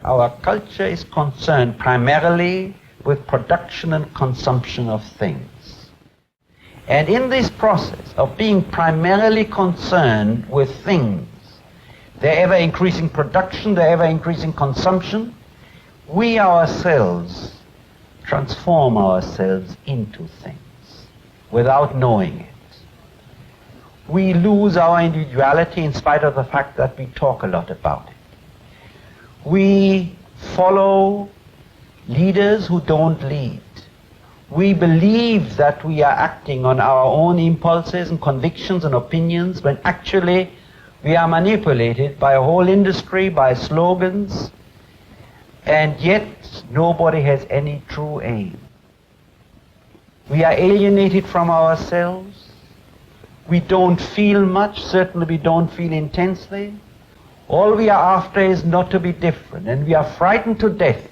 Our culture is concerned primarily with production and consumption of things. And in this process of being primarily concerned with things, their ever-increasing production, their ever-increasing consumption, we ourselves transform ourselves into things without knowing it. We lose our individuality in spite of the fact that we talk a lot about it. We follow leaders who don't lead. We believe that we are acting on our own impulses and convictions and opinions when actually we are manipulated by a whole industry, by slogans, and yet nobody has any true aim. We are alienated from ourselves. We don't feel much, certainly we don't feel intensely. All we are after is not to be different, and we are frightened to death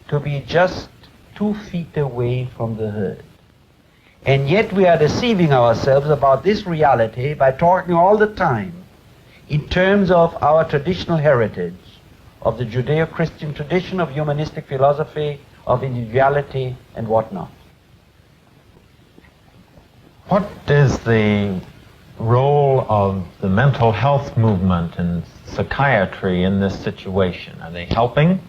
to be just 2 feet away from the herd. And yet we are deceiving ourselves about this reality by talking all the time in terms of our traditional heritage, of the Judeo-Christian tradition, of humanistic philosophy, of individuality, and whatnot. What is the role of the mental health movement and psychiatry in this situation? Are they helping?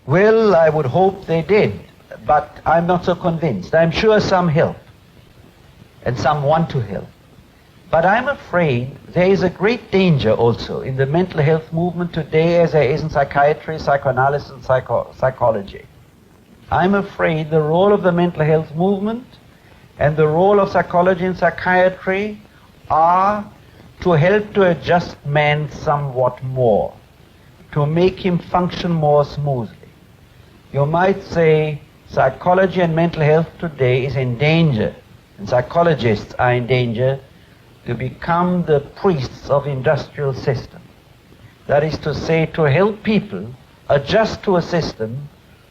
Well, I would hope they did, but I'm not so convinced. I'm sure some help, and some want to help. But I'm afraid there is a great danger also in the mental health movement today as there is in psychiatry, psychoanalysis, and psychology. I'm afraid the role of the mental health movement and the role of psychology and psychiatry are to help to adjust man somewhat more, to make him function more smoothly. You might say psychology and mental health today is in danger, and psychologists are in danger to become the priests of industrial system. That is to say, to help people adjust to a system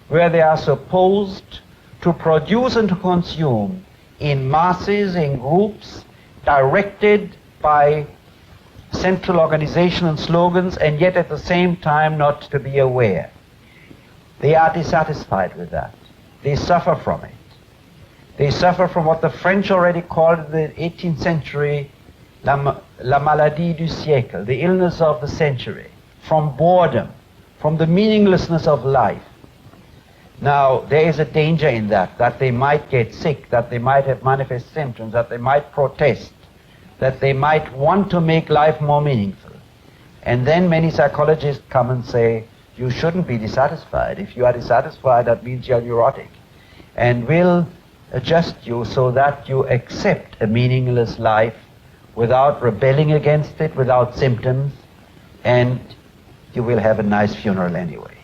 where they are supposed to produce and to consume in masses, in groups, directed by central organization and slogans, and yet at the same time not to be aware. They are dissatisfied with that. They suffer from it. They suffer from what the French already called in the 18th century la maladie du siècle, the illness of the century, from boredom, from the meaninglessness of life. Now, there is a danger in that they might get sick, that they might have manifest symptoms, that they might protest, that they might want to make life more meaningful. And then many psychologists come and say, you shouldn't be dissatisfied. If you are dissatisfied, that means you're neurotic. And we'll adjust you so that you accept a meaningless life without rebelling against it, without symptoms, and you will have a nice funeral anyway.